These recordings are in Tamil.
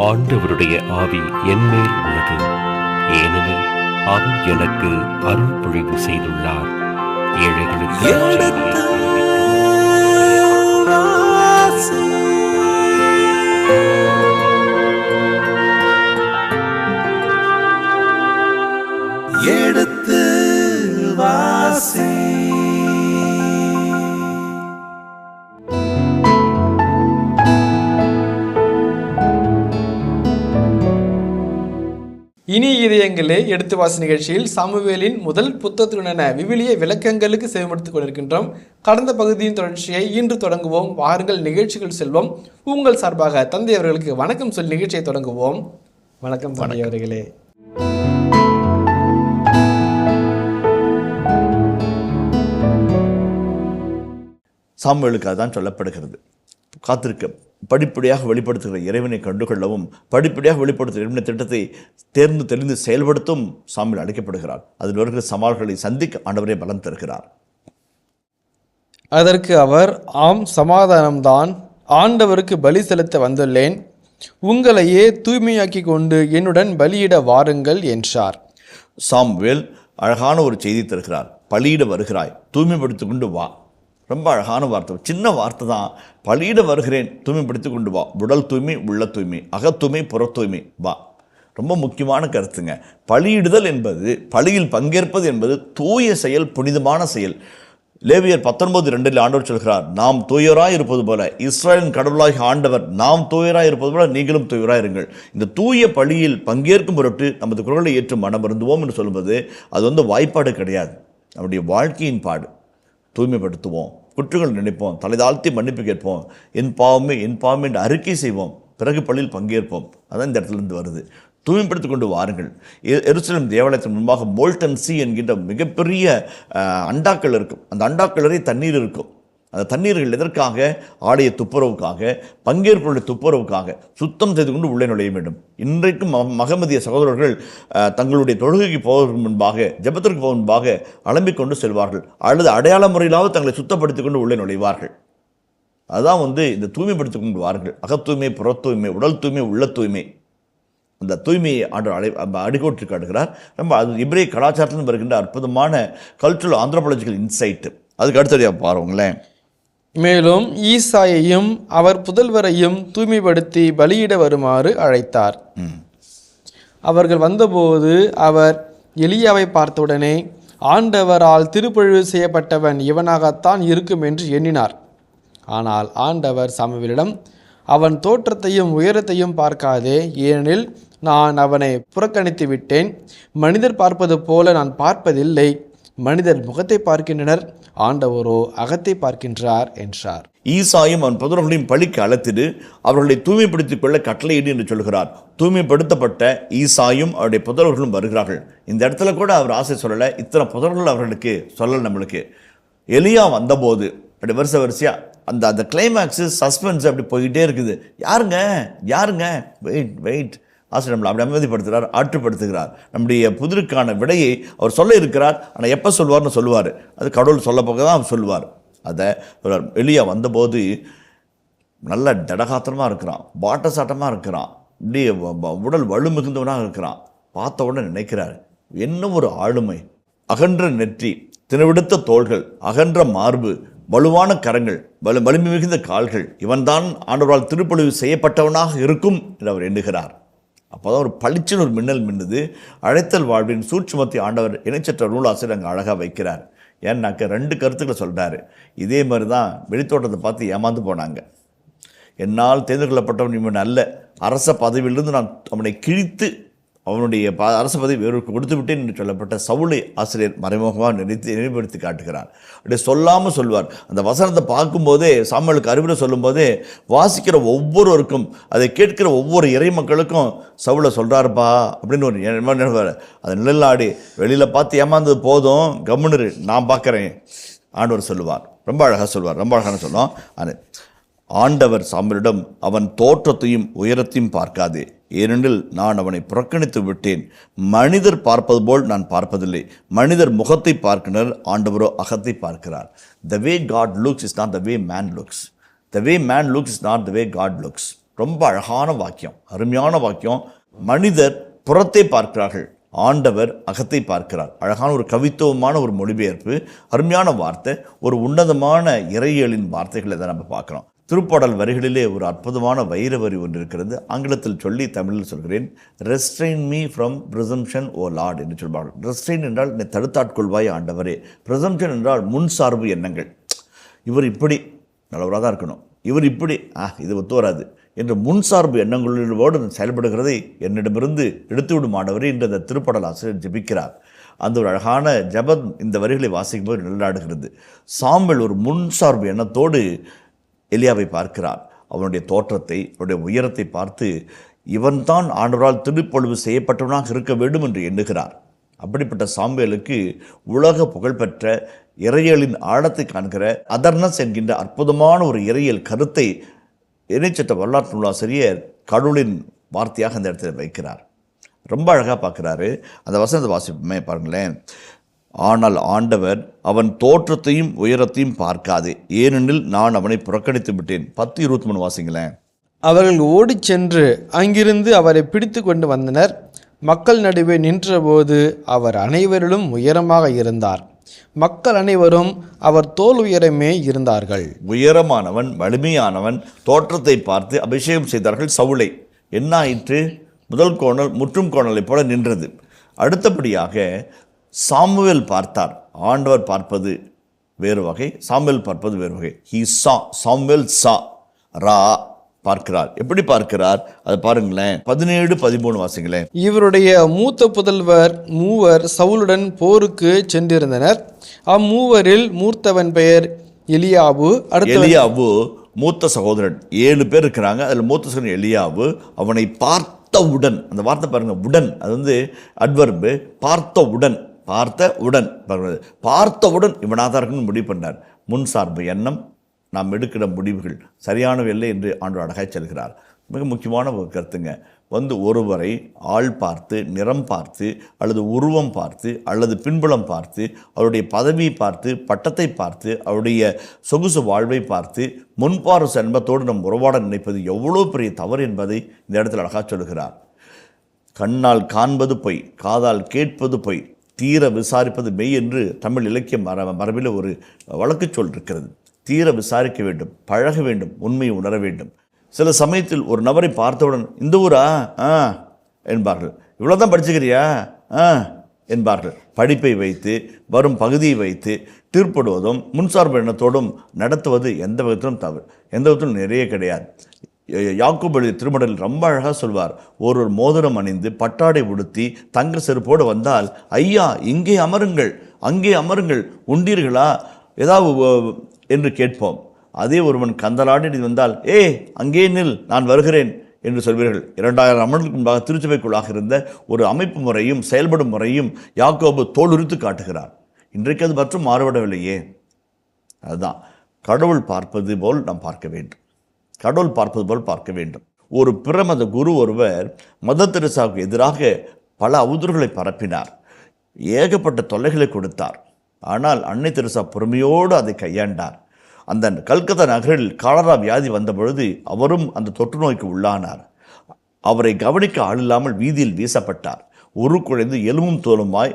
ஆண்டவருடைய ஆவி என்மேல் உள்ளது, ஏனெனில் அவர் எனக்கு அருள் பொழிவு செய்துள்ளார். ஏழைகளுக்கு எடுத்து வாசி. இனி இதயங்களே எடுத்து வாசி நிகழ்ச்சியில் சாமுவேலின் முதல் புத்தகத்துடனான விவிலிய விளக்கங்களுக்கு செவிமடுத்துக் கொண்டிருக்கின்றோம். கடந்த பகுதியின் தொடர்ச்சியை இன்று தொடங்குவோம். வாருங்கள் நிகழ்ச்சிகள் செல்வோம். உங்கள் சார்பாக தந்தை அவர்களுக்கு வணக்கம் சொல்லி நிகழ்ச்சியை தொடங்குவோம். வணக்கம் தந்தை அவர்களே. சாமுவேலுக்கு அதுதான் சொல்லப்படுகிறது. காத்திருக்க, படிப்படியாக வெளிப்படுத்துகிற இறைவனை கண்டுகொள்ளவும், படிப்படியாக வெளிப்படுத்துகிற இறைவனை திட்டத்தை தேர்ந்து தெளிந்து செயல்படுத்தும் சாமுவேல் அழைக்கப்படுகிறார். அதில் வருகிற சவால்களை சந்திக்க ஆண்டவரே பலம் தருகிறார். அதற்கு அவர், ஆம், சமாதானம்தான், ஆண்டவருக்கு பலி செலுத்த வந்துள்ளேன், உங்களையே தூய்மையாக்கி கொண்டு என்னுடன் பலியிட வாருங்கள் என்றார். சாமுவேல் அழகான ஒரு செய்தி தருகிறார். பலியிட வருகிறாய், தூய்மைப்படுத்தி கொண்டு வா. ரொம்ப அழகான வார்த்தை, சின்ன வார்த்தை தான். பலியிட வருகிறேன், தூய்மைப்படுத்தி கொண்டு வா. உடல் தூய்மை, உள்ள தூய்மை, அகத்தூய்மை, புற தூய்மை, வா. ரொம்ப முக்கியமான கருத்துங்க. பலியிடுதல் என்பது, பலியில் பங்கேற்பது என்பது தூய செயல், புனிதமான செயல். லேவியர் 19:2 ஆண்டவர் சொல்கிறார், நாம் தூயராய் இருப்பது போல, இஸ்ராயலின் கடவுளாகி ஆண்டவர் நாம் தூயராய் இருப்பது போல நீங்களும் தூயராய் இருங்கள். இந்த தூய பலியில் பங்கேற்கும் பொருட்டு நமது குரலை ஏற்று மனம் வருந்துவோம் என்று சொல்லும்போது அது வாய்ப்பாடு கிடையாது, நம்முடைய வாழ்க்கையின் பாடு. தூய்மைப்படுத்துவோம், குற்றங்கள் நினைப்போம், தலை தாழ்த்தி மன்னிப்பு கேட்போம், என் பாவமே என்று அறிக்கை செய்வோம், பிறகு பள்ளியில் பங்கேற்போம். அதான் இந்த இடத்துலேருந்து வருது. தூய்மைப்படுத்தி கொண்டு வாருங்கள். எருசலேம் தேவாலயத்தின் முன்பாக மோல்டன் சி என்கின்ற மிகப்பெரிய அண்டாக்கள் இருக்கும். அந்த அண்டாக்கள் நிறைய தண்ணீர் இருக்கும். அந்த தண்ணீர்கள் எதற்காக? ஆலய துப்புரவுக்காக, பங்கேற்புடைய துப்புரவுக்காக சுத்தம் செய்து கொண்டு உள்ளே நுழைய வேண்டும். இன்றைக்கும் மகமதிய சகோதரர்கள் தங்களுடைய தொழுகைக்கு போவதற்கு முன்பாக, ஜெபத்திற்கு போவதற்கு முன்பாக அலம்பிக் செல்வார்கள், அல்லது அடையாள முறையிலாவது தங்களை சுத்தப்படுத்திக் கொண்டு உள்ளே நுழைவார்கள். அதுதான் இந்த தூய்மைப்படுத்தி கொண்டு வாருங்கள். அகத்தூய்மை, புற தூய்மை, உடல் தூய்மை, உள்ள தூய்மை. அந்த தூய்மையை அடிக்கோற்றி காட்டுகிறார். நம்ம அது இப்ரேய கலாச்சாரத்திலிருந்து வருகின்ற அற்புதமான கல்ச்சுரல் ஆந்த்ரோபாலஜிக்கல் இன்சைட்டு. அதுக்கு அடுத்தடியாக பாருங்களேன். மேலும் ஈசாயையும் அவர் புதல்வரையும் தூய்மைப்படுத்தி பலியிட வருமாறு அழைத்தார். அவர்கள் வந்தபோது அவர் எலியாவை பார்த்தவுடனே, ஆண்டவரால் திருப்பொழிவு செய்யப்பட்டவன் இவனாகத்தான் இருக்கும் என்று எண்ணினார். ஆனால் ஆண்டவர் சாமுவேலிடம், அவன் தோற்றத்தையும் உயரத்தையும் பார்க்காதே, ஏனெனில் நான் அவனை புறக்கணித்து விட்டேன். மனிதர் பார்ப்பது போல நான் பார்ப்பதில்லை. மனிதர் முகத்தை பார்க்கின்றனர், ஆண்டவரோ அகத்தை பார்க்கின்றார் என்றார். ஈசாயும் அவன் புதல்வர்களையும் பலிக்கு அழைத்திடு, அவர்களை தூய்மைப்படுத்திக் கொள்ள கட்டளையிடு என்று சொல்கிறார். தூய்மைப்படுத்தப்பட்ட ஈசாயும் அவருடைய புதல்வர்களும் வருகிறார்கள். இந்த இடத்துல கூட அவர் ஆசை சொல்லலை, இத்தனை புதல்வர்கள் அவர்களுக்கு சொல்லலை. நம்மளுக்கு எலியா வந்தபோது அப்படி வரிசையாக அந்த கிளைமேக்ஸு சஸ்பென்ஸ் அப்படி போய்கிட்டே இருக்குது. யாருங்க வெயிட் ஆசிரியர் நம்மளை அப்படி அமைதிப்படுத்துகிறார், ஆற்றுப்படுத்துகிறார். நம்முடைய புதிருக்கான விடையை அவர் சொல்ல இருக்கிறார். ஆனால் எப்போ சொல்லுவார், அது கடவுள் சொல்ல போக தான் அவர் சொல்லுவார். அதை எலியா வந்தபோது நல்ல திடகாத்திரமாக இருக்கிறான், பாட்ட சாட்டமாக இருக்கிறான், இப்படியே உடல் வலு மிகுந்தவனாக இருக்கிறான். பார்த்த உடனே நினைக்கிறார், என்ன ஒரு ஆளுமை! அகன்ற நெற்றி, தினவிடுத்த தோள்கள், அகன்ற மார்பு, வலுவான கரங்கள், வலிமை மிகுந்த கால்கள், இவன்தான் ஆண்டவரால் திருப்பொழிவு செய்யப்பட்டவனாக இருக்கும் என்று அவர் எண்ணுகிறார். அப்போ தான் ஒரு பளிச்சின் ஒரு மின்னல் மின்னுது. அழைத்தல் வாழ்வின் சூட்சுமத்தை ஆண்டவர் இணைச்சற்ற நூலாசிரியர் அங்கே அழகாக வைக்கிறார். ஏன்னாக்க 2 கருத்துக்களை சொல்கிறாரு. இதே மாதிரி தான் வெளித்தோட்டத்தை பார்த்து ஏமாந்து போனாங்க. என்னால் தேர்ந்து கொள்ளப்பட்டவன் இவன் அல்ல, அரச பதவியிலிருந்து நான் அவனை கிழித்து அவனுடைய அரச பதவி வேறொருக்கு கொடுத்து விட்டேன் என்று சொல்லப்பட்ட சவுலை ஆசிரியர் மறைமுகமாக நினைவுபடுத்தி காட்டுகிறார். அப்படி சொல்லாமல் சொல்வார். அந்த வசனத்தை பார்க்கும்போதே, சாமுவேலுக்கு அறிவுரை சொல்லும்போதே, வாசிக்கிற ஒவ்வொருவருக்கும், அதை கேட்கிற ஒவ்வொரு இறை மக்களுக்கும் சவுலை சொல்கிறாருப்பா அப்படின்னு ஒரு நினைவார். அதை நிழலாடி வெளியில் பார்த்து ஏமாந்தது போதும், கம்முனரு, நான் பார்க்குறேன் ஆண்டவர் சொல்லுவார். ரொம்ப அழகாக சொல்வார், ரொம்ப அழகான சொல்லுவோம். அது ஆண்டவர் சாமுவேலிடம், அவன் தோற்றத்தையும் உயரத்தையும் பார்க்காதே, ஏனெனில் நான் அவனை புறக்கணித்து விட்டேன். மனிதர் பார்ப்பது போல் நான் பார்ப்பதில்லை. மனிதர் முகத்தை பார்க்கிறார், ஆண்டவரோ அகத்தை பார்க்கிறார். The way God looks is not the way man looks. The way man looks is not the way God looks. ரொம்ப அழகான வாக்கியம், அருமையான வாக்கியம். மனிதர் புறத்தை பார்க்கிறார்கள், ஆண்டவர் அகத்தை பார்க்கிறார். அழகான ஒரு கவித்துவமான ஒரு மொழிபெயர்ப்பு, அருமையான வார்த்தை, ஒரு உன்னதமான இறையியலின் வார்த்தைகளை தான் நம்ம பார்க்குறோம். திருப்பாடல் வரிகளிலே ஒரு அற்புதமான வைர வரி ஒன்று இருக்கிறது. ஆங்கிலத்தில் சொல்லி தமிழில் சொல்கிறேன். Restrain me from presumption O Lord என்று சொல்வார்கள். ரெஸ்ட்ரெயின் என்றால் என்னை தடுத்தாட்கொள்வாய் ஆண்டவரே. ப்ரிசம்ஷன் என்றால் முன்சார்பு எண்ணங்கள். இவர் இப்படி நல்லவராக தான் இருக்கணும், இவர் இப்படி இது ஒத்து வராது என்று முன்சார்பு எண்ணங்களோடு செயல்படுகிறதை என்னிடமிருந்து எடுத்துவிடும் ஆண்டவரே என்று அந்த திருப்பாடல் ஆசிரியர் ஜெபிக்கிறார். அந்த ஒரு அழகான ஜெபம் இந்த வரிகளை வாசிக்கும் போது நிழலாடுகிறது. சாமுவேல் ஒரு முன்சார்பு எண்ணத்தோடு எலியாவை பார்க்கிறார். அவனுடைய தோற்றத்தை, அவனுடைய உயரத்தை பார்த்து இவன்தான் ஆண்டவரால் திருப்பொழிவு செய்யப்பட்டவனாக இருக்க வேண்டும் என்று எண்ணுகிறார். அப்படிப்பட்ட சாமுவேலுக்கு உலக புகழ்பெற்ற இறையியலின் ஆழத்தை காண்கிற அதர்னஸ் என்கின்ற அற்புதமான ஒரு இறையியல் கருத்தை இணைச்சட்ட வரலாற்று நூலாசிரியர் கடவுளின் வார்த்தையாக அந்த இடத்துல வைக்கிறார். ரொம்ப அழகாக பார்க்குறாரு. அந்த வசனத்தை வாசிப்புமே பாருங்களேன். ஆனால் ஆண்டவர் அவன் தோற்றத்தையும் உயரத்தையும் பார்க்காதே, ஏனெனில் நான் அவனை புறக்கணித்து விட்டேன். 10:23 வாசிங்களேன். அவர்கள் ஓடிச் சென்று அங்கிருந்து அவரை பிடித்து கொண்டு வந்தனர். மக்கள் நடுவே நின்றபோது அவர் அனைவரிலும் உயரமாக இருந்தார். மக்கள் அனைவரும் அவர் தோல் உயரமே இருந்தார்கள். உயரமானவன், வலிமையானவன், தோற்றத்தை பார்த்து அபிஷேகம் செய்தார்கள் சவுலை. என்ன ஆயிற்று? முதல் கோணல் முற்றும் கோணலை போல நின்றது. அடுத்தபடியாக சாமுவேல் பார்த்தார். ஆண்டவர் பார்ப்பது வேறு வகை, சாமுவேல் பார்ப்பது வேறு வகை. ஹி சா, சாமுவேல் சா, ரா பார்க்கிறார். எப்படி பார்க்கிறார் அதை பாருங்களேன். 17-13 வாசிங்களேன். இவருடைய மூத்த புதல்வர் மூவர் சவுலுடன் போருக்கு சென்றிருந்தனர். அம்மூவரில் மூர்த்தவன் பெயர் எலியாபு. எலியாபு மூத்த சகோதரன். 7 பேர் இருக்கிறாங்க. அதில் மூத்த சகோதரன் எலியாபு. அவனை பார்த்தவுடன், அந்த வார்த்தை பாருங்க, உடன், அது அட்வர்பு. பார்த்தவுடன் இவனாக இருக்குன்னு முடிவு பண்ணார். முன் சார்பு எண்ணம், நாம் எடுக்கிற முடிவுகள் சரியானவை இல்லை என்று ஆண்டவர் அழகாய் செல்கிறார். மிக முக்கியமான ஒரு கருத்துங்க. ஒருவரை ஆள் பார்த்து, நிறம் பார்த்து, அல்லது உருவம் பார்த்து, அல்லது பின்புலம் பார்த்து, அவருடைய பதவியை பார்த்து, பட்டத்தை பார்த்து, அவருடைய சொகுசு வாழ்வை பார்த்து முன்பார்வை செல்வத்தோடு நம் உறவாட நினைப்பது எவ்வளோ பெரிய தவறு என்பதை இந்த இடத்துல அழகாக சொல்கிறார். கண்ணால் காண்பது பொய், காதால் கேட்பது பொய், தீர விசாரிப்பது மெய் என்று தமிழ் இலக்கிய மரபில் ஒரு வழக்கு சொல் இருக்கிறது. தீர விசாரிக்க வேண்டும், பழக வேண்டும், உண்மையை உணர வேண்டும். சில சமயத்தில் ஒரு நபரை பார்த்தவுடன் இந்த ஊரா என்பார்கள், இவ்வளோதான் படிச்சுக்கிறியா என்பார்கள். படிப்பை வைத்து, வரும் பகுதியை வைத்து தீர்ப்படுவதும் முன்சார்பு எண்ணத்தோடும் நடத்துவது எந்த விதத்திலும் தவறு, எந்த விதத்திலும் நிறைய கிடையாது. யாக்கோபு திருமடலில் ரொம்ப அழகாக சொல்வார். ஒரு மோதிரம் அணிந்து பட்டாடை உடுத்தி தங்க செருப்போடு வந்தால், ஐயா இங்கே அமருங்கள், அங்கே அமருங்கள், உண்டீர்களா ஏதாவது என்று கேட்போம். அதே ஒருவன் கந்தலாடி வந்தால், அங்கே நில், நான் வருகிறேன் என்று சொல்வீர்கள். 2000 ஆண்டுகளுக்கு முன்பாக திருச்சபைக்குள்ளாக இருந்த ஒரு அமைப்பு முறையும் செயல்படும் முறையும் யாக்கோபு தோலுரித்து காட்டுகிறார். இன்றைக்கு அது மற்றும் மாறுபடவில்லையே. அதுதான் கடவுள் பார்ப்பது போல் நாம் பார்க்க வேண்டும். கடவுள் பார்ப்பது போல் பார்க்க வேண்டும். ஒரு பிரமத குரு ஒருவர் மதர் தெரேசாவுக்கு எதிராக பல அவதூறுகளை பரப்பினார், ஏகப்பட்ட தொல்லைகளை கொடுத்தார். ஆனால் அன்னை தெரேசா பொறுமையோடு அதை கையாண்டார். அந்த கல்கத்தா நகரில் காலரா வியாதி வந்த பொழுது அவரும் அந்த தொற்று நோய்க்கு உள்ளானார். அவரை கவனிக்க ஆள் இல்லாமல் வீதியில் வீசப்பட்டார். குழைந்து எலும்பும் தோலுமாய்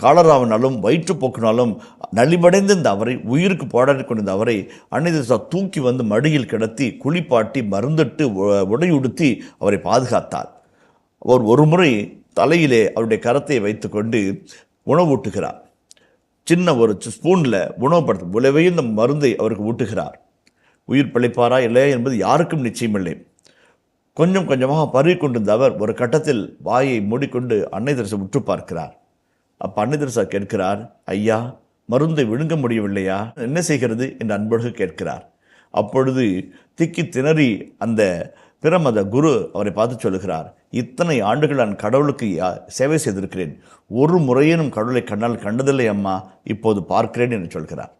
காலராவினாலும் வயிற்றுப்போக்கினாலும் நலிவடைந்த இந்த அவரை, உயிருக்கு போராடி கொண்டிருந்த அவரை அன்னை தெரேசா தூக்கி வந்து மடியில் கிடத்தி குளிப்பாட்டி மருந்திட்டு உடையுடுத்தி அவரை பாதுகாத்தார். அவர் ஒரு முறை தலையிலே அவருடைய கரத்தை வைத்து கொண்டு உணவு ஊட்டுகிறார். சின்ன ஒரு ஸ்பூனில் உணவுப்படுத்தும் உலவையும் இந்த மருந்தை அவருக்கு ஊட்டுகிறார். உயிர் பிழைப்பாரா இல்லையா என்பது யாருக்கும் நிச்சயமில்லை. கொஞ்சம் கொஞ்சமாக பருகி கொண்டிருந்த அவர் ஒரு கட்டத்தில் வாயை மூடிக்கொண்டு அன்னை தெரேசா உற்று பார்க்கிறார். அப்போ அன்னை தெரேசா கேட்கிறார், ஐயா மருந்தை விழுங்க முடியவில்லையா, என்ன செய்கிறது என்று அன்போடு கேட்கிறார். அப்பொழுது திக்கி திணறி அந்த பிரமத குரு அவரை பார்த்து சொல்லுகிறார், இத்தனை ஆண்டுகள் நான் கடவுளுக்கு சேவை செய்திருக்கிறேன், ஒரு முறையேனும் கடவுளை கண்ணால் கண்டதில்லை அம்மா, இப்போது பார்க்கிறேன் என்று சொல்கிறார்.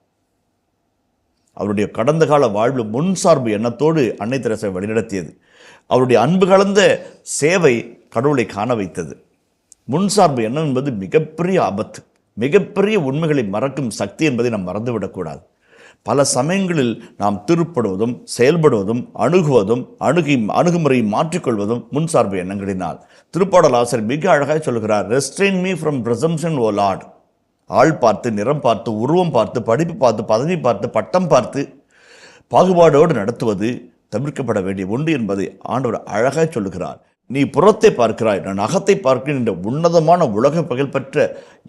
அவருடைய கடந்த கால வாழ்வு முன்சார்பு எண்ணத்தோடு அன்னை தெரேசா வழிநடத்தியது. அவருடைய அன்பு கலந்த சேவை கடவுளை காண வைத்தது. முன்சார்பு எண்ணம் என்பது மிகப்பெரிய ஆபத்து, மிகப்பெரிய உண்மைகளை மறக்கும் சக்தி என்பதை நாம் மறந்துவிடக்கூடாது. பல சமயங்களில் நாம் திருப்படுவதும் செயல்படுவதும் அணுகுமுறையை மாற்றிக்கொள்வதும் முன்சார்பு எண்ணங்களினால். திருப்பாடல் ஆசிரியர் மிக அழகாக சொல்கிறார், restrain me from presumption O Lord. ஆள் பார்த்து, நிறம் பார்த்து, உருவம் பார்த்து, படிப்பு பார்த்து, பதவி பார்த்து, பட்டம் பார்த்து பாகுபாடோடு நடத்துவது தவிர்க்கப்பட வேண்டிய ஒன்று என்பதை ஆண்டவர் அழகாக சொல்லுகிறார். நீ புறத்தை பார்க்கிறாய், நான் அகத்தை பார்க்கிறேன் என்ற உன்னதமான உலக புகழ்பெற்ற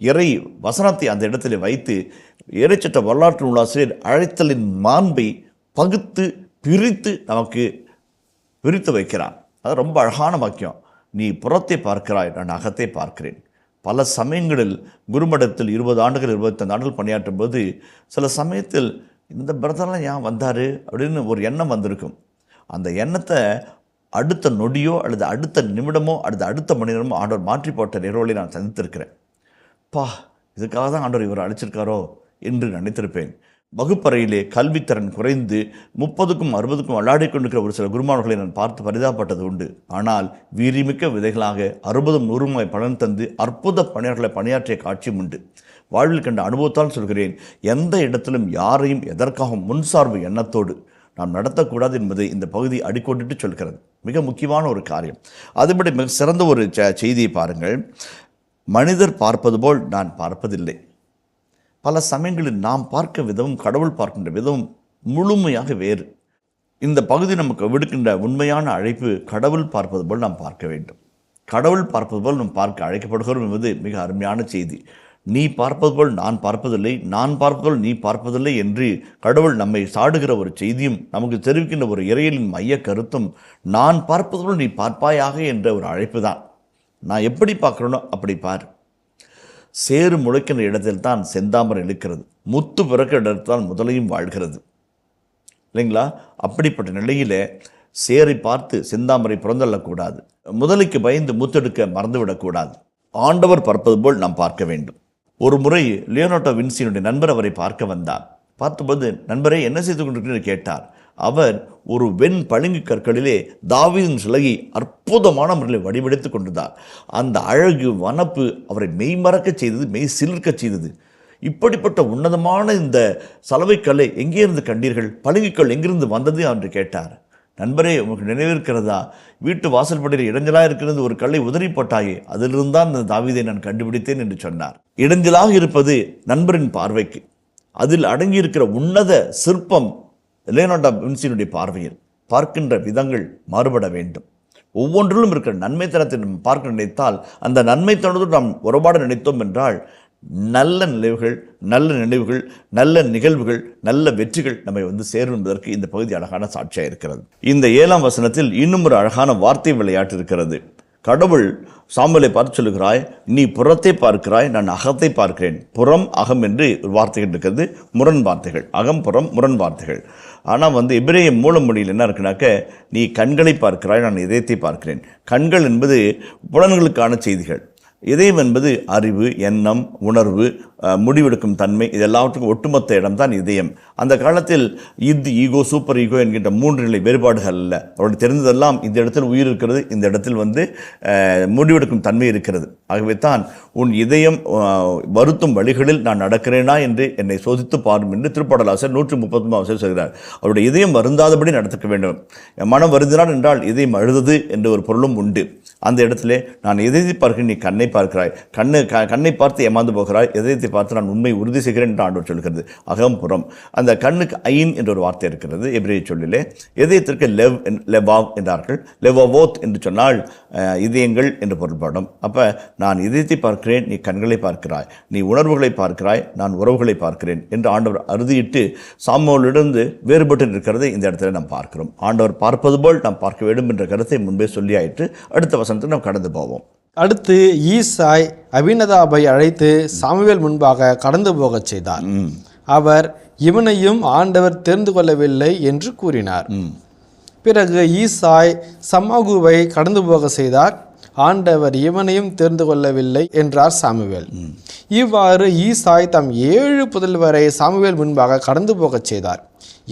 இறை வசனத்தை அந்த இடத்துல வைத்து இறைச்சட்ட வரலாற்று நூலாசிரியர் அழைத்தலின் மாண்பை பகுத்து பிரித்து நமக்கு பிரித்து வைக்கிறார். அது ரொம்ப அழகான வாக்கியம். நீ புறத்தை பார்க்கிறாய், நான் அகத்தை பார்க்கிறேன். பல சமயங்களில் குருமடத்தில் 20 ஆண்டுகள் 25 ஆண்டுகள் பணியாற்றும் போது சில சமயத்தில் இந்த பிரதர்லாம் ஏன் வந்தார் அப்படின்னு ஒரு எண்ணம் வந்திருக்கும். அந்த எண்ணத்தை அடுத்த நொடியோ அல்லது அடுத்த நிமிடமோ அல்லது அடுத்த மணி நேரமோ ஆண்டவர் மாற்றி போட்ட நிகழ்வுகளை நான் சந்தித்திருக்கிறேன். இதுக்காக தான் ஆண்டவர் இவர் அழைச்சிருக்காரோ என்று நினைத்திருப்பேன். வகுப்பறையிலே கல்வித்திறன் குறைந்து 30க்கும் 60க்கும் விளையாடி கொண்டிருக்கிற ஒரு சில குருமானவர்களை நான் பார்த்து பரிதாபப்பட்டது உண்டு. ஆனால் வீரியமிக்க விதைகளாக 60ம் 100ம் பலன் தந்து அற்புத பணியாளர்களை பணியாற்றிய காட்சியும் உண்டு. வாழ்வில் கண்ட அனுபவத்தால் சொல்கிறேன், எந்த இடத்திலும் யாரையும் எதற்காக முன்சார்பு எண்ணத்தோடு நாம் நடத்தக்கூடாது என்பதை இந்த பகுதி அடிக்கோடிட்டு சொல்கிறது. மிக முக்கியமான ஒரு காரியம். அதுபடி மிக சிறந்த ஒரு செய்தியை பாருங்கள். மனிதர் பார்ப்பது போல் நான் பார்ப்பதில்லை. பல சமயங்களில் நாம் பார்க்க விதமும் கடவுள் பார்க்கின்ற விதமும் முழுமையாக வேறு. இந்த பகுதி நமக்கு விடுக்கின்ற உண்மையான அழைப்பு கடவுள் பார்ப்பது போல் நாம் பார்க்க வேண்டும். கடவுள் பார்ப்பது போல் நாம் பார்க்க அழைக்கப்படுகிறோம் என்பது மிக அருமையான செய்தி. நீ பார்ப்பது போல் நான் பார்ப்பதில்லை, நான் பார்ப்பது போல் நீ பார்ப்பதில்லை என்று கடவுள் நம்மை சாடுகிற ஒரு செய்தியும் நமக்கு தெரிவிக்கின்ற ஒரு இறையலின் மைய கருத்தும் நான் பார்ப்பது போல் நீ பார்ப்பாயாக என்ற ஒரு அழைப்பு தான். நான் எப்படி பார்க்குறேனோ அப்படி பார். சேறு முளைக்கின்ற இடத்தில் தான் செந்தாமரை இழுக்கிறது, முத்து பிறக்கிற இடத்தில் தான் முதலையும் வாழ்கிறது இல்லைங்களா? அப்படிப்பட்ட நிலையில் சேரை பார்த்து செந்தாமரை புறந்தள்ளக்கூடாது, முதலைக்கு பயந்து முத்தெடுக்க மறந்துவிடக்கூடாது. ஆண்டவர் பார்ப்பது போல் நாம் பார்க்க வேண்டும். ஒரு முறை லியோனார்டோ வின்சியினுடைய நண்பர் அவரை பார்க்க வந்தார். பார்த்தபோது, நண்பரே என்ன செய்து கொண்டிருக்கிறீர்கள் கேட்டார். அவர் ஒரு வெண் பளிங்கு கற்களிலே தாவீதின் சிலையை அற்புதமான முறையில் வடிவெடுத்து கொண்டிருந்தார். அந்த அழகு வனப்பு அவரை மெய்மறக்க செய்தது, மெய் சிலிர்க்க செய்தது. இப்படிப்பட்ட உன்னதமான இந்த சலவைக்கல்லை எங்கேருந்து கண்டீர்கள், பளிங்குக்கல் எங்கிருந்து வந்தது என்று கேட்டார். நண்பரே, உங்களுக்கு நினைவிருக்கிறதா, வீட்டு வாசல் படியில் இடைஞ்சலாக இருக்கிறது ஒரு கல்லை உதறி போட்டாயே, அதிலிருந்து தான் இந்த தாவீதை நான் கண்டுபிடித்தேன் என்று சொன்னார். இடைஞ்சலாக இருப்பது நண்பரின் பார்வைக்கு, அதில் அடங்கியிருக்கிற உன்னத சிற்பம் லியோனார்டோ வின்சியினுடைய பார்வையில் பார்க்கின்ற விதங்கள் மாறுபட வேண்டும். ஒவ்வொன்றிலும் இருக்கிற நன்மைத்தனத்தை நாம் பார்க்க நினைத்தால், அந்த நன்மைத்தனத்தோடு நாம் உறவாட நினைத்தோம் என்றால் நல்ல நினைவுகள், நல்ல நிகழ்வுகள், நல்ல வெற்றிகள் நம்மை சேரும் என்பதற்கு இந்த பகுதி அழகான சாட்சியாக இருக்கிறது. இந்த 7ஆம் வசனத்தில் இன்னும் ஒரு அழகான வார்த்தை விளையாட்டு இருக்கிறது. கடவுள் சாமுவேலை பார்த்து சொல்லுகிறாய், நீ புறத்தை பார்க்கிறாய், நான் அகத்தை பார்க்கிறேன். புறம் அகம் என்று ஒரு வார்த்தைகள் இருக்கிறது, முரண் வார்த்தைகள், அகம் புறம் முரண் வார்த்தைகள். ஆனால் எபிரேய மூல மொழியில் என்ன இருக்குனாக்க, நீ கண்களை பார்க்கிறாய், நான் இதயத்தை பார்க்கிறேன். கண்கள் என்பது புலன்களுக்கான செய்திகள், இதயம் என்பது அறிவு, எண்ணம், உணர்வு, முடிவெடுக்கும் தன்மை, இது எல்லாவற்றுக்கும் ஒட்டுமொத்த இடம்தான் இதயம். அந்த காலத்தில் ஈகோ, சூப்பர் ஈகோ என்கின்ற 3 நிலை வேறுபாடுகள் அல்ல. அவருக்கு தெரிந்ததெல்லாம் இந்த இடத்தில் உயிர் இருக்கிறது, இந்த இடத்தில் முடிவெடுக்கும் தன்மை இருக்கிறது. ஆகவே தான் உன் இதயம் வருத்தும் வழிகளில் நான் நடக்கிறேனா என்று என்னை சோதித்து பாரும் என்று திருப்பாடலாசிரியர் 139 சொல்கிறார். அவருடைய இதயம் வருந்தாதபடி நடத்த வேண்டும். மனம் வருந்தினான் என்றால் இதயம் அழுதது என்று ஒரு பொருளும் உண்டு. அந்த இடத்திலே நான் இதயத்தை பார்க்கிறேன், நீ கண்ணை பார்க்கிறாய், கண்ணை பார்த்து ஏமாந்து போகிறாய், இதயத்தை பார்த்து நான் உண்மை உறுதி செய்கிறேன் என்று ஆண்டவர் சொல்கிறது. அகம் புறம். அந்த கண்ணுக்கு ஐன் என்ற ஒரு வார்த்தை இருக்கிறது எபிரேய சொல்லிலே. இதயத்திற்கு லெவாவ் என்றார்கள். லெவாவோத் என்று சொன்னால் இதயங்கள் என்று பொருள்படும். அப்போ நான் இதயத்தை பார்க்கிறேன், நீ கண்களை பார்க்கிறாய், நீ உணர்வுகளை பார்க்கிறாய், நான் உறவுகளை பார்க்கிறேன் என்று ஆண்டவர் அறுதியிட்டு சாமுவேலிடந்து வேறுபட்டு இருக்கிறதை இந்த இடத்துல நாம் பார்க்கிறோம். ஆண்டவர் பார்ப்பது போல் நாம் பார்க்க வேண்டும் என்ற கருத்தை முன்பே சொல்லி ஆயிற்று. அடுத்த வசனத்துக்கு நாம் கடந்து போவோம். அடுத்து ஈசாய் அபினதாபை அழைத்து சாமுவேல் முன்பாக கடந்து போகச் செய்தார். அவர் இவனையும் ஆண்டவர் தெரிந்து கொள்ளவில்லை என்று கூறினார். பிறகு ஈசாய் சமாகுவை கடந்து போக செய்தார். ஆண்டவர் இவனையும் தெரிந்து கொள்ளவில்லை என்றார் சாமுவேல். இவ்வாறு ஈசாய் தம் 7 புதல்வரை சாமுவேல் முன்பாக கடந்து போகச் செய்தார்.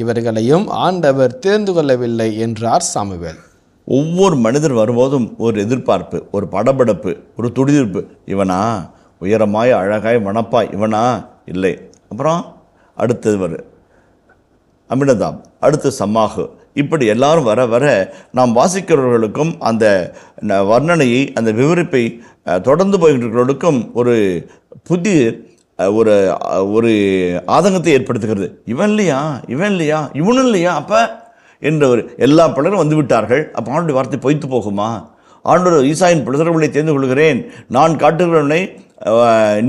இவர்களையும் ஆண்டவர் தெரிந்து கொள்ளவில்லை என்றார் சாமுவேல். ஒவ்வொரு மனிதர் வரும்போதும் ஒரு எதிர்பார்ப்பு, ஒரு படபடப்பு, ஒரு துடிதிருப்பு. இவனா உயரமாய் அழகாய் மணப்பாய், இவனா இல்லை. அப்புறம் அடுத்தது அமினதாப், அடுத்து சம்மாகு. இப்படி எல்லாரும் வர வர நாம் வாசிக்கிறவர்களுக்கும் அந்த வர்ணனையை, அந்த விவரிப்பை தொடர்ந்து போய்கின்றவர்களுக்கும் ஒரு புதிய ஒரு ஒரு ஆதங்கத்தை ஏற்படுத்துகிறது. இவன் இல்லையா, இவனும் இல்லையா அப்போ என்ற ஒரு எல்லா பலரும் வந்து விட்டார்கள். அப்போ ஆண்டோடைய வார்த்தை பொய்த்து போகுமா? ஆண்டவர் ஈசாயின் புலசர்களை தெரிந்து கொள்கிறேன், நான் காட்டுகிறவனை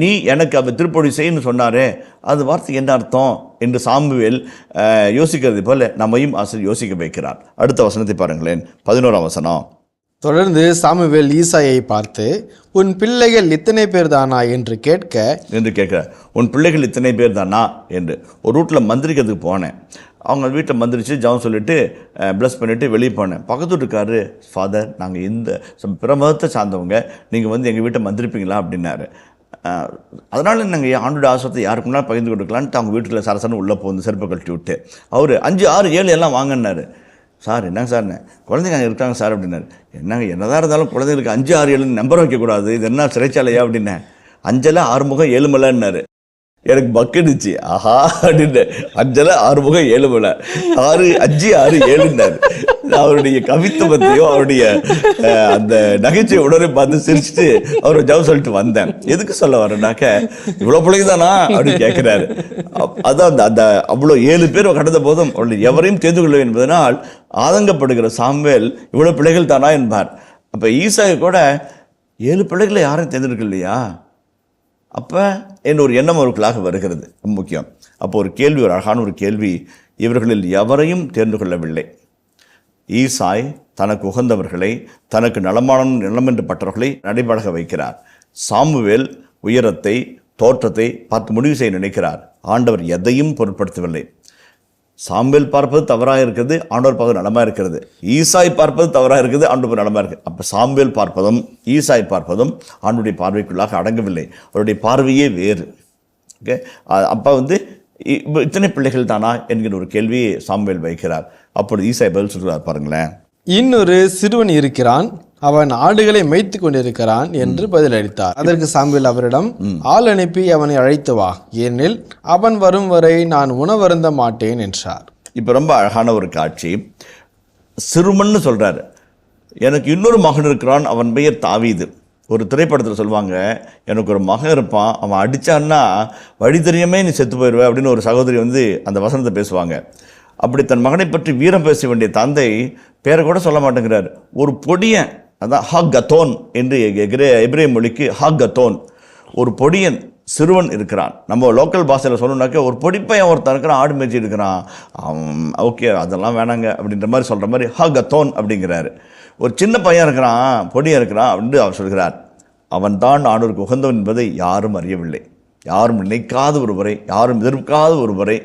நீ எனக்கு அந்த திருப்பொழி செய்யன்னு சொன்னாரே, அது வார்த்தை என்ன அர்த்தம் என்று சாமுவேல் யோசிக்கிறது போல நம்மையும் ஆசிரியர் யோசிக்க வைக்கிறார். அடுத்த வசனத்தை பாருங்களேன், 11ஆம் வசனம். தொடர்ந்து சாமுவேல் ஈசாயை பார்த்து, உன் பிள்ளைகள் இத்தனை பேர் தானா என்று கேட்க உன் பிள்ளைகள் இத்தனை பேர் தானா என்று. ஒரு ரூட்டில் மந்திரிக்கிறதுக்கு போனேன். அவங்க வீட்டில் மந்திரிச்சு ஜெபம் சொல்லிவிட்டு ப்ளஸ் பண்ணிவிட்டு வெளியே போனேன். பக்கத்து வீட்டுக்காரு, ஃபாதர் நாங்கள் இந்த பிற மதத்தை சார்ந்தவங்க, நீங்கள் வந்து எங்கள் வீட்டை மந்திரிப்பீங்களா அப்படின்னாரு. அதனால் நாங்கள் ஆண்டோட ஆசிரியத்தை யாருக்கு முன்னால் பகிர்ந்து கொடுக்கலான்ட்டு அவங்க வீட்டில் சரசரன்னு உள்ளே போந்து செருப்பை கழட்டி விட்டு அவர் 5, 6, 7 எல்லாம் வாங்கினார். சார் என்னங்க சார், குழந்தைங்க இருக்காங்க சார் அப்படின்னாரு. என்னங்க என்னதான் இருந்தாலும் குழந்தைங்களுக்கு 5, 6, 7 நம்பர் வைக்கக்கூடாது, இது என்ன சிறைச்சாலையா அப்படின்னேன். 5 6 முகம் 7 மலைன்னாரு. எனக்கு பக்கெடுச்சு, ஆஹா அப்படின்னு. 5 6 முகம் 7 மலை, 6 5 6 7ன்னாரு. அவருடைய கவித்துவத்தையும் அவருடைய அந்த நகைச்சுவை உடனே பார்த்து சிரிச்சுட்டு அவரை ஜவ் சொல்லிட்டு வந்தேன். எதுக்கு சொல்ல வரேன்னாக்க, இவ்வளோ பிள்ளைங்க தானா அப்படின்னு கேட்குறாரு. அதான் அந்த அவ்வளோ 7 பேர் கடந்த போதும் அவர்கள் எவரையும் தெரிந்து கொள்ள என்பதனால் ஆதங்கப்படுகிற சாமுவேல் இவ்வளோ பிள்ளைகள் தானா என்பார். அப்போ ஈசாயை கூட 7 பிள்ளைகளை யாரும் தெரிஞ்சிருக்கு இல்லையா? அப்போ என்ன ஒரு எண்ணம் அவர்களுக்காக வருகிறது, ரொம்ப முக்கியம். அப்போ ஒரு கேள்வி, ஒரு அழகான ஒரு கேள்வி, இவர்களில் எவரையும் தேர்ந்து கொள்ளவில்லை. ஈசாய் தனக்கு உகந்தவர்களை, தனக்கு நலம் என்று பட்டவர்களை நடைபழக வைக்கிறார். சாமுவேல் உயரத்தை, தோற்றத்தை பார்த்து முடிவு செய்ய நினைக்கிறார். ஆண்டவர் எதையும் பொருட்படுத்தவில்லை. சாமுவேல் பார்ப்பது தவறாக இருக்கிறது, ஆண்டவர் பார்ப்பது நலமாக இருக்கிறது. ஈசாய் பார்ப்பது தவறாக இருக்குது, ஆண்டவர் நலமாக இருக்குது. அப்போ சாமுவேல் பார்ப்பதும் ஈசாய் பார்ப்பதும் ஆண்டுடைய பார்வைக்குள்ளாக அடங்கவில்லை. அவருடைய பார்வையே வேறு. ஓகே, அப்போ வந்து இத்தனை பிள்ளைகள் தானா என்கிற ஒரு கேள்வியை சாமுவேல் வைக்கிறார். அப்பொழுது ஈசாய் பதில் சொல்கிறார் பாருங்களேன். இன்னொரு சிறுவன் இருக்கிறான், அவன் ஆடுகளை மேய்த்து கொண்டிருக்கிறான் என்று பதிலளித்தார். அதற்கு சாமுவேல் அவரிடம், ஆள் அனுப்பி அவனை அழைத்து வா, ஏனெனில் அவன் வரும் வரை நான் உணவருந்த மாட்டேன் என்றார். இப்போ ரொம்ப அழகான ஒரு காட்சி. சிறுவன்னு சொல்றாரு. எனக்கு இன்னொரு மகன் இருக்கிறான், அவன் பெயர் தாவீது. ஒரு திரைப்படத்தில் சொல்லுவாங்க, எனக்கு ஒரு மகன் இருப்பான், அவன் அடித்தான்னா வழி தெரியாமே நீ செத்து போயிடுவே அப்படின்னு ஒரு சகோதரி வந்து அந்த வசனத்தை பேசுவாங்க. அப்படி தன் மகனை பற்றி வீரம் பேச வேண்டிய தந்தை பேரை கூட சொல்ல மாட்டேங்கிறார். ஒரு பொடியன், அதான் ஹக்கத்தோன் என்று எபிரேய மொழிக்கு ஹக்கத்தோன், ஒரு பொடியன் சிறுவன் இருக்கிறான். நம்ம லோக்கல் பாஷையில் சொல்லணுன்னாக்க ஒரு பொடிப்பையன் ஒருத்தன் இருக்கிறான், ஆடு மேய்ச்சி இருக்கிறான், ஓகே அதெல்லாம் வேணாங்க அப்படின்ற மாதிரி சொல்கிற மாதிரி ஹக்கத்தோன் அப்படிங்கிறாரு. ஒரு சின்ன பையன் இருக்கிறான், பொடியன் இருக்கிறான் அப்படின்னு அவர் சொல்கிறார். அவன் தான் ஆண்டவருக்கு உகந்தவன் என்பதை யாரும் அறியவில்லை. யாரும் நினைக்காத ஒருவரை, யாரும் எதிர்க்காத ஒருவரை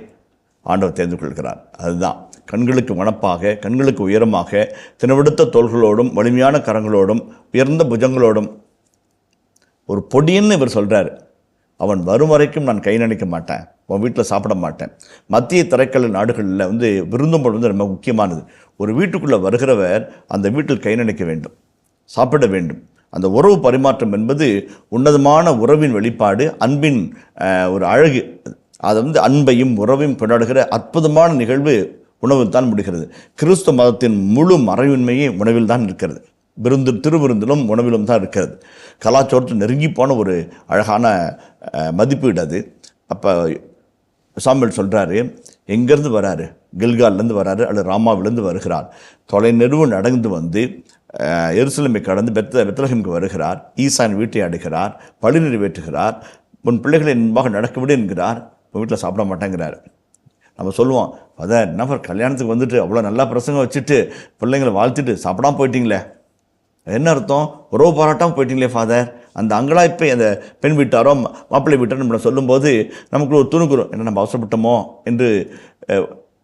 ஆண்டவர் தேர்ந்து கொள்கிறார். அதுதான் கண்களுக்கு வனப்பாக, கண்களுக்கு உயரமாக, தினவெடுத்த தோள்களோடும் வலிமையான கரங்களோடும் உயர்ந்த புஜங்களோடும் ஒரு பொடியன்னு இவர் சொல்கிறார். அவன் வரும் வரைக்கும் நான் கை நினைக்க மாட்டேன், உன் வீட்டில் சாப்பிட மாட்டேன். மத்திய தரைக்கடல் நாடுகளில் வந்து விருந்தோம்பல் வந்து ரொம்ப முக்கியமானது. ஒரு வீட்டுக்குள்ளே வருகிறவர் அந்த வீட்டில் கை நினைக்க வேண்டும், சாப்பிட வேண்டும். அந்த உறவு பரிமாற்றம் என்பது உன்னதமான உறவின் வெளிப்பாடு, அன்பின் ஒரு அழகு. அதை வந்து அன்பையும் உறவையும் கொண்டாடுகிற அற்புதமான நிகழ்வு உணவில் தான் முடிகிறது. கிறிஸ்துவ மதத்தின் முழு மறைவின்மையே உணவில் தான் இருக்கிறது. திருவிருந்திலும் உணவிலும் தான் இருக்கிறது. கலாச்சாரத்தில் நெருங்கி போன ஒரு அழகான மதிப்பீடு அது. அப்போ சாமுவேல் சொல்கிறாரு, எங்கேருந்து வராரு? கில்கால்லேருந்து வராரு அல்லது ராமாவிலேருந்து வருகிறார். தொலைநெடுவு நடந்து வந்து எருசலேமை கடந்து பெத்லஹேமுக்கு வருகிறார். ஈசான் வீட்டை அடைகிறார், பழி நிறைவேற்றுகிறார். உன் பிள்ளைகளை முன்பாக நடக்கவிடு என்கிறார். உன் வீட்டில் சாப்பிட மாட்டேங்கிறார். நம்ம சொல்லுவோம், அதான் என்ன கல்யாணத்துக்கு வந்துட்டு அவ்வளோ நல்லா பிரசங்கம் வச்சுட்டு பிள்ளைங்களை வாழ்த்துட்டு சாப்பிடாம போயிட்டீங்களே, என்ன அர்த்தம்? உறவு பாராட்டாமல் போயிட்டீங்களே ஃபாதர். அந்த அங்கலாய்ப்பை அந்த பெண் வீட்டாரோ மாப்பிள்ளை வீட்டாரோ நம்ம சொல்லும்போது நமக்கு ஒரு துணுக்குறோம், என்ன நம்ம அவசரப்பட்டோமோ என்று,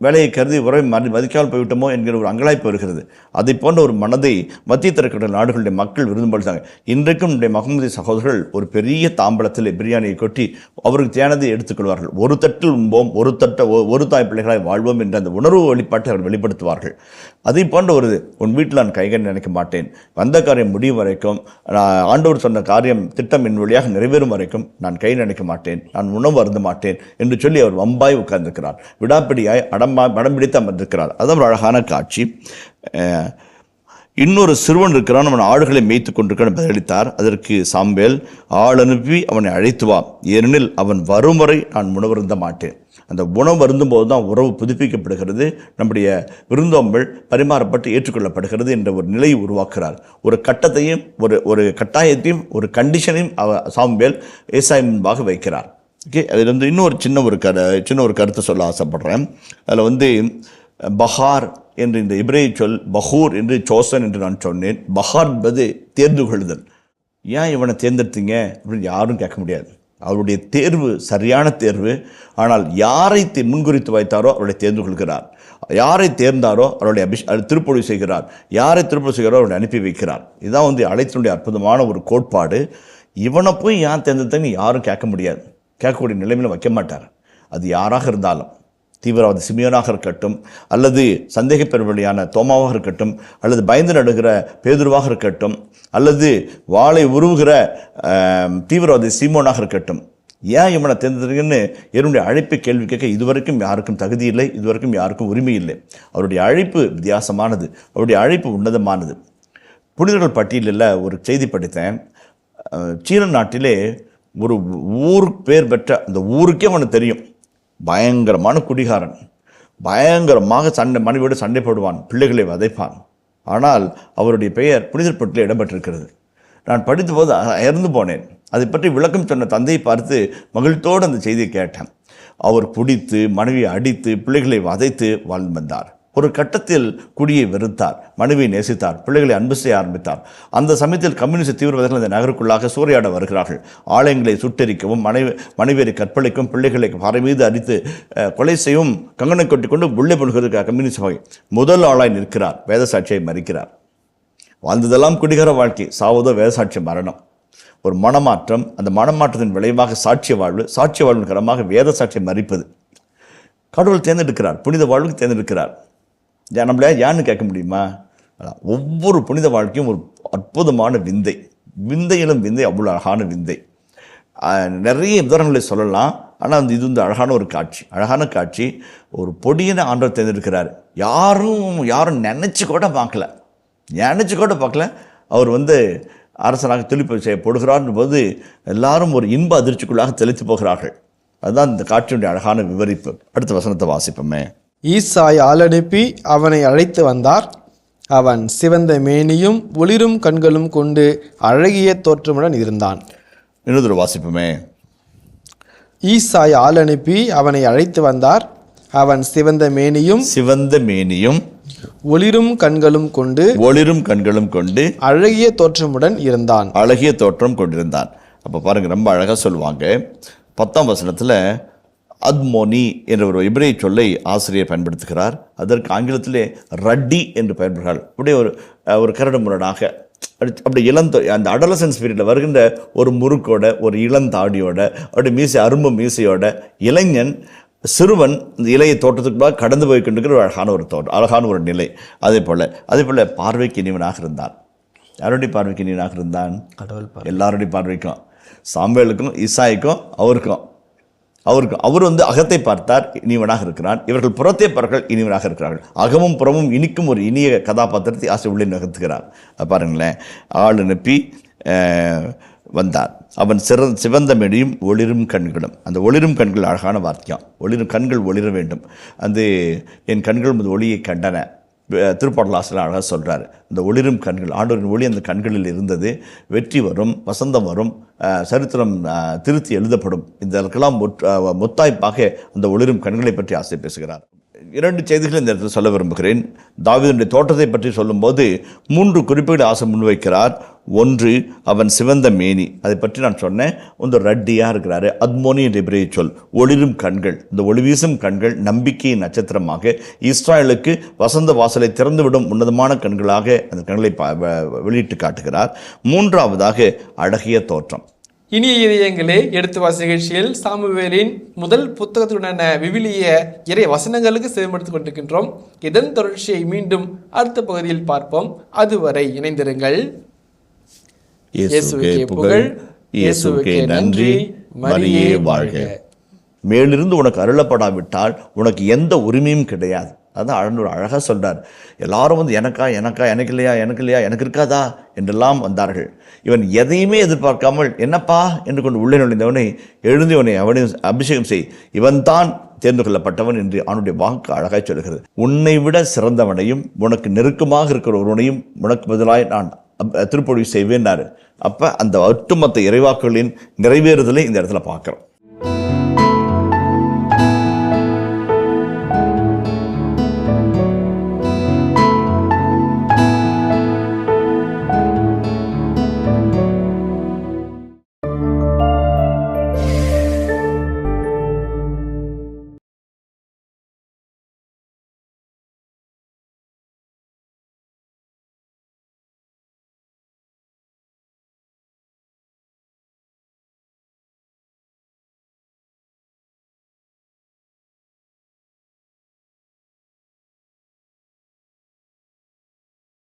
வேலையை கருதி உறவை மதிக்காமல் போய்விட்டோமோ என்கிற ஒரு அங்கலாய்ப்பு வருகிறது. அதை போன்ற ஒரு மனதை மத்திய தரைக்கடல் நாடுகளுடைய மக்கள் விரும்புகிறாங்க. இன்றைக்கும் நம்முடைய மகமதிய சகோதரர்கள் ஒரு பெரிய தாம்பலத்தில் பிரியாணியை கொட்டி அவருக்கு தேனதை எடுத்துக்கொள்வார்கள். ஒரு தட்டில் உண்போம், ஒரு தாய் பிள்ளைகளாய் வாழ்வோம் என்ற அந்த உணர்வு வெளிப்பாட்டை அவர்கள் வெளிப்படுத்துவார்கள். அதை போன்ற ஒரு உன் வீட்டில் நான் கைகள் நினைக்க மாட்டேன், வந்த காரியம் முடியும் வரைக்கும், ஆண்டவர் சொன்ன காரியம் திட்டம் என் வழியாக நிறைவேறும் வரைக்கும் நான் கை நினைக்க மாட்டேன், நான் உணவு அருந்த மாட்டேன் என்று சொல்லி அவர் வம்பாய் உட்கார்ந்திருக்கிறார். விடாப்பிடியாய் படம் பிடித்து அமர்ந்திருக்கிறார். அதுதான் ஒரு அழகான காட்சி. இன்னொரு சிறுவன் இருக்கிறான், அவன் ஆடுகளை மேய்த்து கொண்டிருக்கான் பதிலளித்தார். அதற்கு சாமுவேல், ஆள் அனுப்பி அவனை அழைத்து வா, ஏனெனில் அவன் வரும் வரை நான் உணவருந்த மாட்டேன். அந்த உணவு அருந்தும் போது தான் உறவு புதுப்பிக்கப்படுகிறது, நம்முடைய விருந்தோம்பல் பரிமாறப்பட்டு ஏற்றுக்கொள்ளப்படுகிறது என்ற ஒரு நிலையை உருவாக்குறார். ஒரு கட்டத்தையும் ஒரு கட்டாயத்தையும் ஒரு கண்டிஷனையும் சாமுவேல் ஏசாய் முன்பாக வைக்கிறார். ஓகே, அதில் வந்து இன்னொரு சின்ன ஒரு கருத்தை சொல்ல ஆசைப்படுறேன். அதில் பஹார் என்று இந்த இப்ரேய சொல் பஹூர் என்று சோசன் என்று நான் சொன்னேன். பஹார் என்பது தேர்ந்து கொள்ளுதல். ஏன் இவனை தேர்ந்தெடுத்தீங்க அப்படின்னு யாரும் கேட்க முடியாது. அவருடைய தேர்வு சரியான தேர்வு. ஆனால் யாரை முன்குறித்து வைத்தாரோ அவருடைய தேர்ந்து கொள்கிறார். யாரை தேர்ந்தாரோ அவருடைய திருப்பொழி செய்கிறார். யாரை திருப்பொழி செய்கிறாரோ அவருடைய அனுப்பி வைக்கிறார். இதுதான் அழைத்தினுடைய அற்புதமான ஒரு கோட்பாடு. இவனை போய் ஏன் தேர்ந்தெடுத்தீங்கன்னு யாரும் கேட்க முடியாது, கேட்கக்கூடிய நிலைமையில் வைக்க மாட்டார். அது யாராக இருந்தாலும், தீவிரவாதி சிமியோனாக இருக்கட்டும், அல்லது சந்தேக பெருவழியான தோமாவாக இருக்கட்டும், அல்லது பயந்து நடுகிற பேதுருவாக இருக்கட்டும், அல்லது வாளை உருவுகிற தீவிரவாதி சீமோனாக இருக்கட்டும், ஏன் இவனை தேர்ந்தெடுங்கன்னு என்னுடைய அழைப்பை கேள்வி கேட்க இதுவரைக்கும் யாருக்கும் தகுதி இல்லை, இதுவரைக்கும் யாருக்கும் உரிமை இல்லை. அவருடைய அழைப்பு வித்தியாசமானது, அவருடைய அழைப்பு உன்னதமானது. புனிதர்கள் பட்டியலில் ஒரு செய்தி படித்தேன். சீன நாட்டிலே ஒரு ஊருக்கு பேர் பெற்ற, அந்த ஊருக்கே அவனுக்கு தெரியும், பயங்கரமான குடிகாரன், பயங்கரமாக மனைவியோடு சண்டை போடுவான், பிள்ளைகளை வதைப்பான். ஆனால் அவருடைய பெயர் புனிதர் பட்டியலில் இடம்பெற்றிருக்கிறது. நான் படித்த போது அயர்ந்து போனேன். அதை பற்றி விளக்கம் சொன்ன தந்தையை பார்த்து மகிழ்ச்சியோடு அந்த செய்தியை கேட்டேன். அவர் குடித்து மனைவியை அடித்து பிள்ளைகளை வதைத்து வாழ்ந்து வந்தார். ஒரு கட்டத்தில் குடியை வெறுத்தார், மனைவியை நேசித்தார், பிள்ளைகளை அன்பு செய்ய ஆரம்பித்தார். அந்த சமயத்தில் கம்யூனிஸ்ட் தீவிரவாதிகள் இந்த நகருக்குள்ளாக சூறையாட வருகிறார்கள். ஆலயங்களை சுட்டெரிக்கவும், மனைவியரை கற்பழிக்கவும், பிள்ளைகளை பாறை மீது அடித்து கொலை செய்யவும் கங்கனை கொட்டி கொண்டு உள்ளே போடுகிறதுக்கு கம்யூனிஸ்ட் வகை முதல் ஆளாய் நிற்கிறார். வேதசாட்சியை மறிக்கிறார். வாழ்ந்ததெல்லாம் குடிகார வாழ்க்கை, சாவதோ வேதசாட்சி மரணம். ஒரு மனமாற்றம், அந்த மனமாற்றத்தின் விளைவாக சாட்சிய வாழ்வின் கரமாக வேத சாட்சியை மறிப்பது. கடவுள் தேர்ந்தெடுக்கிறார், புனித வாழ்வுக்கு தேர்ந்தெடுக்கிறார். நம்மள யான்னு கேட்க முடியுமா? ஒவ்வொரு புனித வாழ்க்கையும் ஒரு அற்புதமான விந்தை, விந்தையிலும் விந்தை, அவ்வளோ அழகான விந்தை. நிறைய உதாரணங்களை சொல்லலாம். ஆனால் இது அழகான ஒரு காட்சி, அழகான காட்சி. ஒரு பொடியனை ஆண்டவர் தேர்ந்தெடுக்கிறார். யாரும் நினச்சி கூட பார்க்கல. அவர் அரசனாக தெளிப்பு செய்யப்படுகிறார் போது எல்லாரும் ஒரு இன்ப அதிர்ச்சிக்குள்ளாக தெளித்து போகிறார்கள். அதுதான் இந்த காட்சியுடைய அழகான விவரிப்பு. அடுத்த வசனத்தை வாசிப்போமே. ஈசாய் ஆள் அனுப்பி அவனை அழைத்து வந்தார். அவன் சிவந்த மேனியும் ஒளிரும் கண்களும் கொண்டு அழகிய தோற்றமுடன் இருந்தான். இன்னொரு வாசிப்போமே. ஈசாய் ஆள் அனுப்பி அவனை அழைத்து வந்தார். அவன் சிவந்த மேனியும் ஒளிரும் கண்களும் கொண்டு அழகிய தோற்றமுடன் இருந்தான். அழகிய தோற்றம் கொண்டிருந்தான். அப்போ பாருங்க, ரொம்ப அழகாக சொல்லுவாங்க. 10ஆம் வசனத்தில் அத்மோனி என்ற ஒரு இப்ரேய சொல்லை ஆசிரியர் பயன்படுத்துகிறார். அதற்கு ஆங்கிலத்திலே ரட்டி என்று பயன்படுகிறார். அப்படியே ஒரு கரடு முரடாக, அப்படி அந்த அடலசன்ஸ் பீரியடில் வருகின்ற ஒரு முறுக்கோட, ஒரு இளந்தாடியோட, அப்படி அரும்பு மீசையோட இளைஞன், சிறுவன் இந்த இலையை தோட்டத்துக்குள்ளாக கடந்து போய் கொண்டிருக்கிற ஒரு அழகான ஒரு நிலை. அதே போல் பார்வைக்கு இனிவனாக இருந்தான். யாருடைய பார்வைக்கு இனிவனாக இருந்தான்? எல்லாருடைய பார்வைக்கும், சாமுவேலுக்கும் ஈசாய்க்கும் அவருக்கும் அவர் அகத்தை பார்த்தார், இனிவனாக இருக்கிறான். இவர்கள் புறத்தை பார்த்தார்கள், இனிவனாக இருக்கிறார்கள். அகமும் புறமும் இனிக்கும் ஒரு இனிய கதாபாத்திரத்தை ஆசை உள்ளே நகர்த்துகிறார். பாருங்களேன், ஆள் அனுப்பி வந்தார். அவன் சிவந்த மேனியும் ஒளிரும் கண்களும். அந்த ஒளிரும் கண்கள் அழகான வாக்கியம். ஒளிரும் கண்கள் ஒளிர வேண்டும். என் கண்கள் ஒளியை கண்டன. திருப்பாடல் ஆசிரியர் அழகாக சொல்கிறார். இந்த ஒளிரும் கண்கள், ஆண்டவரின் ஒளி அந்த கண்களில் இருந்தது. வெற்றி வரும், வசந்தம் வரும், சரித்திரம் திருத்தி எழுதப்படும். இதற்கெல்லாம் முத்தாய்ப்பாக அந்த ஒளிரும் கண்களை பற்றி ஆசை பேசுகிறார். 2 செய்திகளை இந்த இடத்துல சொல்ல விரும்புகிறேன். தாவீதுடைய தோட்டத்தை பற்றி சொல்லும்போது 3 குறிப்புகளை ஆசை முன்வைக்கிறார். 1, அவன் சிவந்த மேனி. அதை பற்றி நான் சொன்னேன். ரட்டியாக இருக்கிறாரு. அத்மோனி என்ற இப்ரேய சொல், ஒளிரும் கண்கள். இந்த ஒளிவீசும் கண்கள் நம்பிக்கையின் நட்சத்திரமாக இஸ்ராயலுக்கு வசந்த வாசலை திறந்துவிடும் உன்னதமான கண்களாக அந்த கண்களை வெளியிட்டு காட்டுகிறார். 3ஆவதாக அழகிய தோற்றம். இனிய இதயங்களே, எடுத்து வாசி நிகழ்ச்சியில் சாமுவேலின் முதல் புத்தகத்துடனான விவிலிய இறை வசனங்களுக்கு செவிமடுத்துக் கொண்டிருக்கின்றோம். இதன் தொடர்ச்சியை மீண்டும் அடுத்த பகுதியில் பார்ப்போம். அதுவரை இணைந்திருங்கள். இயேசுவுக்கே புகழ், இயேசுவுக்கே நன்றி, மரியே வாழ்க. மேலிருந்து உனக்கு அருளப்படாவிட்டால் உனக்கு எந்த உரிமையும் கிடையாது. அதான் ஆண்டவர் அழகாக சொல்கிறார். எல்லாரும் வந்து எனக்கா எனக்கு இல்லையா எனக்கு இருக்காதா என்றெல்லாம் வந்தார்கள். இவன் எதையுமே எதிர்பார்க்காமல் என்னப்பா என்று கொண்டு உள்ளே நுழைந்தவனை எழுந்து அவனை அபிஷேகம் செய், இவன் தான் தேர்ந்து கொள்ளப்பட்டவன் என்று அவனுடைய வாக்கு அழகாய் சொல்கிறது. உன்னை விட சிறந்தவனையும் உனக்கு நெருக்கமாக இருக்கிற ஒருவனையும் உனக்கு பதிலாய் நான் திருப்பொழிவு செய்வேன்னாரு. அப்போ அந்த ஒட்டுமொத்த இறைவாக்குகளின் நிறைவேறுதலை இந்த இடத்துல பார்க்குறோம்.